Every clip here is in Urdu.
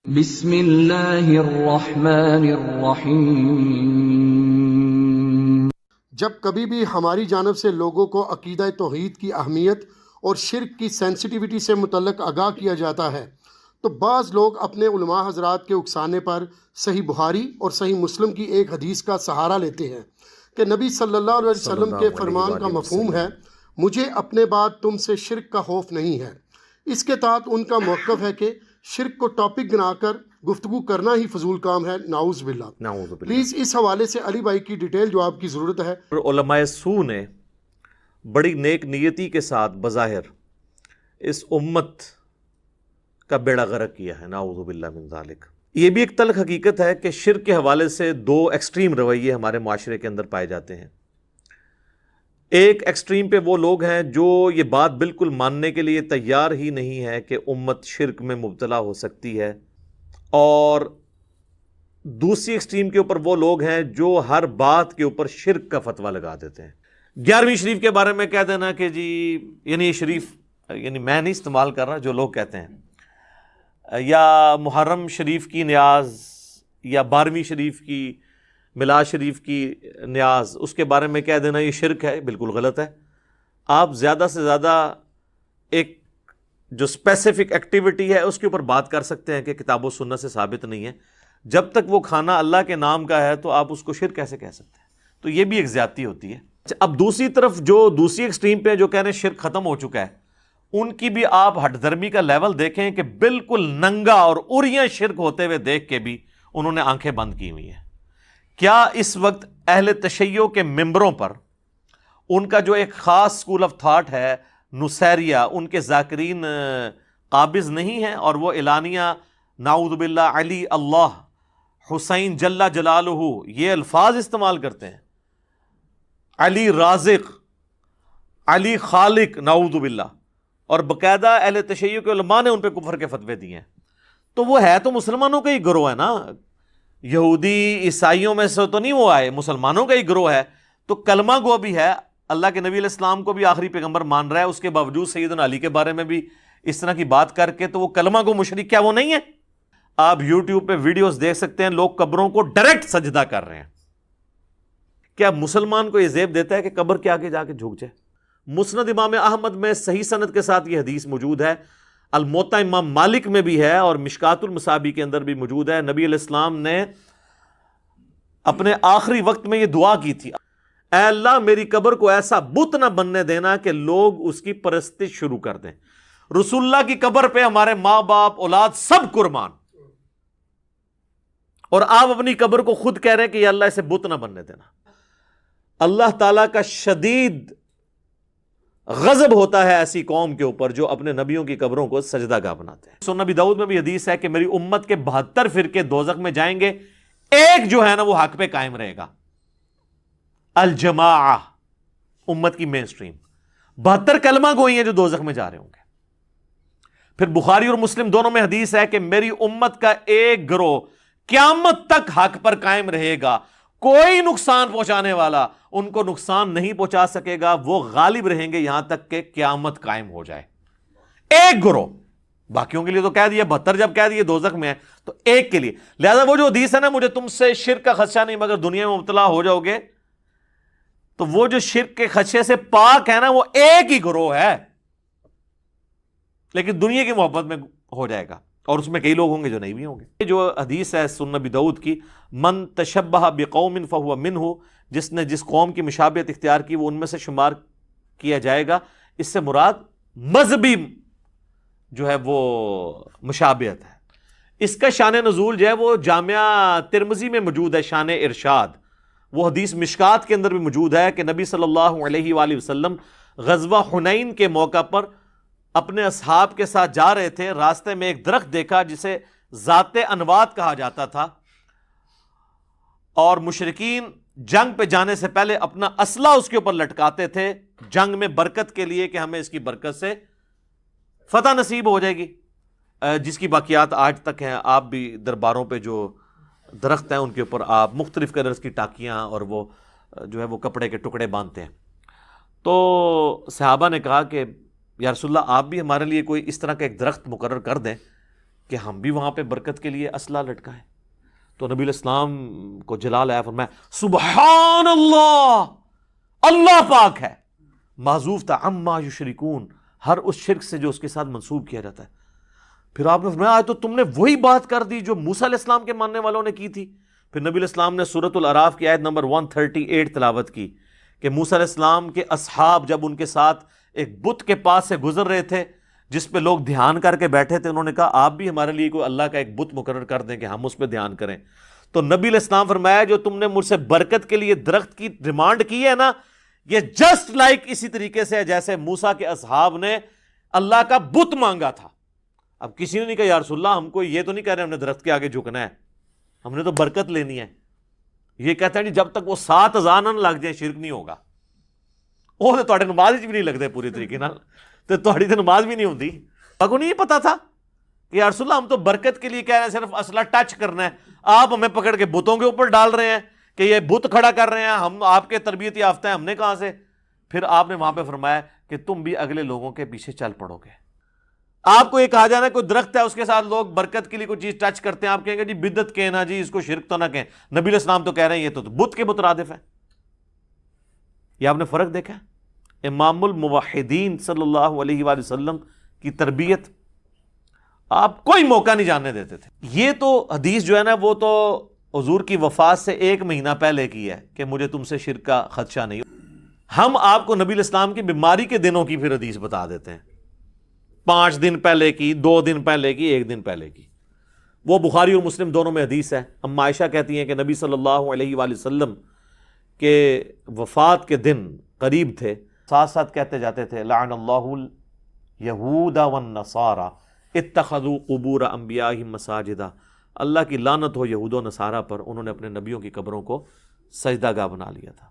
بسم اللہ الرحمن الرحیم۔ جب کبھی بھی ہماری جانب سے لوگوں کو عقیدہ توحید کی اہمیت اور شرک کی سینسٹیوٹی سے متعلق آگاہ کیا جاتا ہے تو بعض لوگ اپنے علماء حضرات کے اکسانے پر صحیح بخاری اور صحیح مسلم کی ایک حدیث کا سہارا لیتے ہیں کہ نبی صلی اللہ علیہ وسلم کے فرمان کا مفہوم ہے، مجھے اپنے بعد تم سے شرک کا خوف نہیں ہے۔ اس کے تحت ان کا موقف ہے کہ شرک کو ٹاپک بنا کر گفتگو کرنا ہی فضول کام ہے، نعوذ باللہ۔ پلیز اس حوالے سے علی بھائی کی ڈیٹیل جواب کی ضرورت ہے۔ علماء سو نے بڑی نیک نیتی کے ساتھ بظاہر اس امت کا بیڑا غرق کیا ہے، نعوذ باللہ من ذالک۔ یہ بھی ایک تلخ حقیقت ہے کہ شرک کے حوالے سے دو ایکسٹریم رویے ہمارے معاشرے کے اندر پائے جاتے ہیں۔ ایک ایکسٹریم پہ وہ لوگ ہیں جو یہ بات بالکل ماننے کے لیے تیار ہی نہیں ہے کہ امت شرک میں مبتلا ہو سکتی ہے، اور دوسری ایکسٹریم کے اوپر وہ لوگ ہیں جو ہر بات کے اوپر شرک کا فتویٰ لگا دیتے ہیں۔ 11ویں شریف کے بارے میں کہہ دینا کہ جی یہ شریف میں نہیں استعمال کر رہا، جو لوگ کہتے ہیں، یا محرم شریف کی نیاز یا 12ویں شریف کی میلاد شریف کی نیاز، اس کے بارے میں کہہ دینا یہ شرک ہے، بالکل غلط ہے۔ آپ زیادہ سے زیادہ ایک جو اسپیسیفک ایکٹیویٹی ہے اس کے اوپر بات کر سکتے ہیں کہ کتاب و سنت سے ثابت نہیں ہے۔ جب تک وہ کھانا اللہ کے نام کا ہے تو آپ اس کو شرک کیسے کہہ سکتے ہیں؟ تو یہ بھی ایک زیادتی ہوتی ہے۔ اب دوسری طرف جو دوسری ایکسٹریم پہ جو کہہ رہے ہیں شرک ختم ہو چکا ہے، ان کی بھی آپ ہٹ درمی کا لیول دیکھیں کہ بالکل ننگا اور اریاں شرک ہوتے ہوئے دیکھ کے بھی انہوں نے آنکھیں بند کی ہوئی ہیں۔ کیا اس وقت اہل تشیع کے ممبروں پر ان کا جو ایک خاص سکول آف تھاٹ ہے نصیریہ، ان کے ذاکرین قابض نہیں ہیں اور وہ اعلانیہ نعوذ باللہ علی اللہ حسین جل جلالہ یہ الفاظ استعمال کرتے ہیں، علی رازق، علی خالق، نعوذ باللہ، اور باقاعدہ اہل تشیع کے علماء نے ان پہ کفر کے فتوے دیے ہیں؟ تو وہ ہے تو مسلمانوں کا ہی گروہ ہے نا، یہودی عیسائیوں میں سے تو نہیں وہ آئے، مسلمانوں کا ہی گروہ ہے۔ تو کلمہ گو بھی ہے، اللہ کے نبی علیہ السلام کو بھی آخری پیغمبر مان رہا ہے، اس کے باوجود سیدنا علی کے بارے میں بھی اس طرح کی بات کر کے، تو وہ کلمہ گو مشرک کیا وہ نہیں ہے؟ آپ یوٹیوب پہ ویڈیوز دیکھ سکتے ہیں، لوگ قبروں کو ڈائریکٹ سجدہ کر رہے ہیں۔ کیا مسلمان کو یہ زیب دیتا ہے کہ قبر کے آگے جا کے جھک جائے؟ مسند امام احمد میں صحیح سند کے ساتھ یہ حدیث موجود ہے، الموطا امام مالک میں بھی ہے، اور مشکات المصابیح کے اندر بھی موجود ہے۔ نبی علیہ السلام نے اپنے آخری وقت میں یہ دعا کی تھی، اے اللہ میری قبر کو ایسا بت نہ بننے دینا کہ لوگ اس کی پرستش شروع کر دیں۔ رسول اللہ کی قبر پہ ہمارے ماں باپ اولاد سب قربان، اور آپ اپنی قبر کو خود کہہ رہے ہیں کہ یا اللہ اسے بت نہ بننے دینا۔ اللہ تعالیٰ کا شدید غضب ہوتا ہے ایسی قوم کے اوپر جو اپنے نبیوں کی قبروں کو سجدہ گاہ بناتے ہیں۔ سنن نبی داؤد میں بھی حدیث ہے کہ میری امت کے 72 فرقے دوزخ میں جائیں گے، ایک جو ہے نا وہ حق پہ قائم رہے گا، الجماعہ، امت کی مین سٹریم۔ 72 کلمہ گوئی ہیں جو دوزخ میں جا رہے ہوں گے۔ پھر بخاری اور مسلم دونوں میں حدیث ہے کہ میری امت کا ایک گروہ قیامت تک حق پر قائم رہے گا، کوئی نقصان پہنچانے والا ان کو نقصان نہیں پہنچا سکے گا، وہ غالب رہیں گے یہاں تک کہ قیامت قائم ہو جائے۔ ایک گروہ، باقیوں کے لیے تو کہہ دیا 72 جب کہہ دیے دوزخ میں ہے تو ایک کے لیے۔ لہذا وہ جو حدیث ہے نا مجھے تم سے شرک کا خدشہ نہیں مگر دنیا میں مبتلا ہو جاؤ گے، تو وہ جو شرک کے خدشے سے پاک ہے نا وہ ایک ہی گروہ ہے، لیکن دنیا کی محبت میں ہو جائے گا، اور اس میں کئی لوگ ہوں گے جو نہیں بھی ہوں گے۔ یہ جو حدیث ہے سنن نبی داؤد کی، من تشبہ بقوم فہو منہ، جس نے جس قوم کی مشابہت اختیار کی وہ ان میں سے شمار کیا جائے گا، اس سے مراد مذہبی جو ہے وہ مشابہت ہے۔ اس کا شان نزول جو ہے وہ جامعہ ترمذی میں موجود ہے، شان ارشاد۔ وہ حدیث مشکات کے اندر بھی موجود ہے کہ نبی صلی اللہ علیہ وآلہ وسلم غزوہ حنین کے موقع پر اپنے اصحاب کے ساتھ جا رہے تھے، راستے میں ایک درخت دیکھا جسے ذات انوات کہا جاتا تھا، اور مشرکین جنگ پہ جانے سے پہلے اپنا اسلحہ اس کے اوپر لٹکاتے تھے جنگ میں برکت کے لیے کہ ہمیں اس کی برکت سے فتح نصیب ہو جائے گی، جس کی باقیات آج تک ہیں۔ آپ بھی درباروں پہ جو درخت ہیں ان کے اوپر آپ مختلف کلرز کی ٹاکیاں اور وہ جو ہے وہ کپڑے کے ٹکڑے باندھتے ہیں۔ تو صحابہ نے کہا کہ یا رسول اللہ آپ بھی ہمارے لیے کوئی اس طرح کا ایک درخت مقرر کر دیں کہ ہم بھی وہاں پہ برکت کے لیے اسلحہ لٹکائیں. تو نبی علیہ السلام کو جلال آیا، فرمایا سبحان اللہ، اللہ پاک ہے، معذوف تھا عما یشرکون، ہر اس شرک سے جو اس کے ساتھ منسوب کیا جاتا ہے. پھر آپ نے فرمایا تو تم نے وہی بات کر دی جو موسیٰ علیہ السلام کے ماننے والوں نے کی تھی. پھر نبی علیہ السلام نے سورۃ الاعراف کی آیت نمبر 138 تلاوت کی کہ موسیٰ علیہ السلام کے اصحاب جب ان کے ساتھ ایک بت کے پاس سے گزر رہے تھے جس پہ لوگ دھیان کر کے بیٹھے تھے، انہوں نے کہا آپ بھی ہمارے لیے کوئی اللہ کا ایک بت مقرر کر دیں کہ ہم اس پہ دھیان کریں. تو نبی علیہ السلام فرمایا جو تم نے مجھ سے برکت کے لیے درخت کی ڈیمانڈ کی ہے نا، یہ جسٹ لائک اسی طریقے سے ہے جیسے موسیٰ کے اصحاب نے اللہ کا بت مانگا تھا. اب کسی نے نہیں کہا یا رسول اللہ ہم کو یہ تو نہیں کہہ رہے ہم نے درخت کے آگے جھکنا ہے، ہم نے تو برکت لینی ہے. یہ کہتے ہیں جی جب تک وہ 7 اذان نہ لگ جائیں شرک نہیں ہوگا. وہ تو تواڈے نماز بھی نہیں لگتے پوری طریقے نال، تو تواڈی تو نماز بھی نہیں ہوتی. کو نہیں پتا تھا کہ یا رسول اللہ ہم تو برکت کے لیے کہہ رہے ہیں، صرف اسلحہ ٹچ کرنا ہے، آپ ہمیں پکڑ کے بتوں کے اوپر ڈال رہے ہیں کہ یہ بت کھڑا کر رہے ہیں، ہم آپ کے تربیت یافتہ ہیں، ہم نے کہاں سے. پھر آپ نے وہاں پہ فرمایا کہ تم بھی اگلے لوگوں کے پیچھے چل پڑو گے. آپ کو یہ کہا جانا ہے کوئی درخت ہے اس کے ساتھ لوگ برکت کے لیے کوئی چیز ٹچ کرتے ہیں، آپ کہیں گے جی بدعت کہنا، جی اس کو شرک تو نہ کہیں. نبی علیہ السلام تو کہہ رہے ہیں یہ تو بت کے مترادف ہے. یہ آپ نے فرق دیکھا ہے. امام الموحدین صلی اللہ علیہ وآلہ وسلم کی تربیت آپ کوئی موقع نہیں جاننے دیتے تھے. یہ تو حدیث جو ہے نا وہ تو حضور کی وفات سے 1 مہینہ پہلے کی ہے کہ مجھے تم سے شرک کا خدشہ نہیں. ہم آپ کو نبی علیہ السلام کی بیماری کے دنوں کی پھر حدیث بتا دیتے ہیں، 5 دن پہلے کی، 2 دن پہلے کی، 1 دن پہلے کی. وہ بخاری اور مسلم دونوں میں حدیث ہے. اما عائشہ کہتی ہیں کہ نبی صلی اللہ علیہ وآلہ وسلم کے وفات کے دن قریب تھے، ساتھ ساتھ کہتے جاتے تھے لعن اللہ الیہود والنصارى اتخذوا قبور انبیائہم مساجدا. اللہ کی لعنت ہو یہود و نصارہ پر، انہوں نے اپنے نبیوں کی قبروں کو سجدہ گاہ بنا لیا تھا.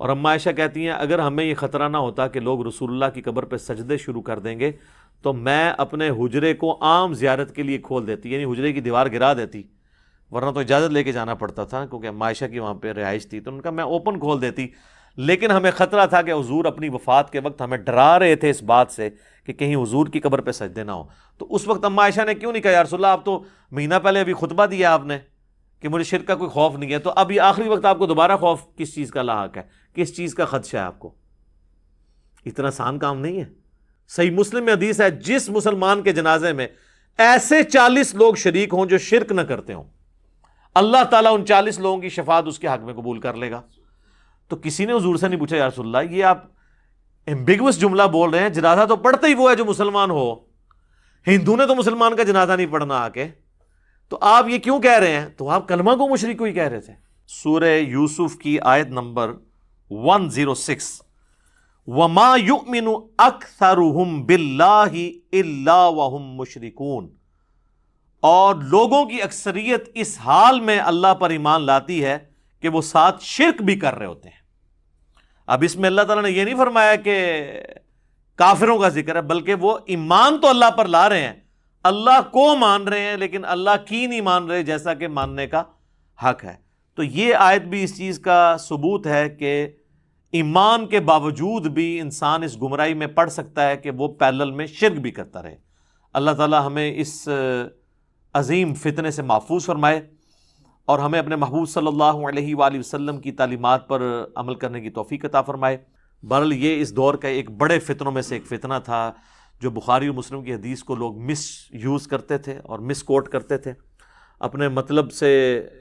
اور اما عائشہ کہتی ہیں اگر ہمیں یہ خطرہ نہ ہوتا کہ لوگ رسول اللہ کی قبر پہ سجدے شروع کر دیں گے تو میں اپنے حجرے کو عام زیارت کے لیے کھول دیتی، یعنی حجرے کی دیوار گرا دیتی، ورنہ تو اجازت لے کے جانا پڑتا تھا کیونکہ اما عائشہ کی وہاں پہ رہائش تھی. تو ان کا میں اوپن کھول دیتی، لیکن ہمیں خطرہ تھا کہ حضور اپنی وفات کے وقت ہمیں ڈرا رہے تھے اس بات سے کہ کہیں حضور کی قبر پہ سجدے نہ ہو. تو اس وقت اما عائشہ نے کیوں نہیں کہا یا رسول اللہ آپ تو مہینہ پہلے ابھی خطبہ دیا آپ نے کہ مجھے شرک کا کوئی خوف نہیں ہے، تو اب یہ آخری وقت آپ کو دوبارہ خوف کس چیز کا لاحق ہے، کس چیز کا خدشہ ہے آپ کو؟ اتنا آسان کام نہیں ہے. صحیح مسلم میں حدیث ہے جس مسلمان کے جنازے میں ایسے 40 لوگ شریک ہوں جو شرک نہ کرتے ہوں، اللہ تعالیٰ ان 40 لوگوں کی شفاعت اس کے حق میں قبول کر لے گا. تو کسی نے حضور سے نہیں پوچھا یا رسول اللہ یہ آپ ایمبیگوس جملہ بول رہے ہیں، جنازہ تو پڑھتا ہی وہ ہے جو مسلمان ہو، ہندو نے تو مسلمان کا جنازہ نہیں پڑھنا آ کے، تو آپ یہ کیوں کہہ رہے ہیں؟ تو آپ کلمہ کو مشرک کو ہی کہہ رہے تھے. سورہ یوسف کی آیت نمبر 106 وَمَا يُؤْمِنُ أَكْثَرُهُمْ بِاللَّهِ إِلَّا وَهُمْ مُشْرِكُونَ، اور لوگوں کی اکثریت اس حال میں اللہ پر ایمان لاتی ہے کہ وہ ساتھ شرک بھی کر رہے ہوتے ہیں. اب اس میں اللہ تعالیٰ نے یہ نہیں فرمایا کہ کافروں کا ذکر ہے، بلکہ وہ ایمان تو اللہ پر لا رہے ہیں، اللہ کو مان رہے ہیں، لیکن اللہ کی نہیں مان رہے جیسا کہ ماننے کا حق ہے. تو یہ آیت بھی اس چیز کا ثبوت ہے کہ ایمان کے باوجود بھی انسان اس گمراہی میں پڑ سکتا ہے کہ وہ پیرلل میں شرک بھی کرتا رہے. اللہ تعالیٰ ہمیں اس عظیم فتنے سے محفوظ فرمائے اور ہمیں اپنے محبوب صلی اللہ علیہ وآلہ وسلم کی تعلیمات پر عمل کرنے کی توفیق عطا فرمائے. بہرحال یہ اس دور کا ایک بڑے فتنوں میں سے ایک فتنہ تھا جو بخاری و مسلم کی حدیث کو لوگ مس یوز کرتے تھے اور مس کوٹ کرتے تھے، اپنے مطلب سے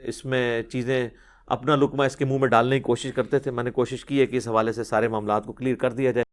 اس میں چیزیں اپنا لقمہ اس کے منہ میں ڈالنے کی کوشش کرتے تھے. میں نے کوشش کی ہے کہ اس حوالے سے سارے معاملات کو کلیئر کر دیا جائے.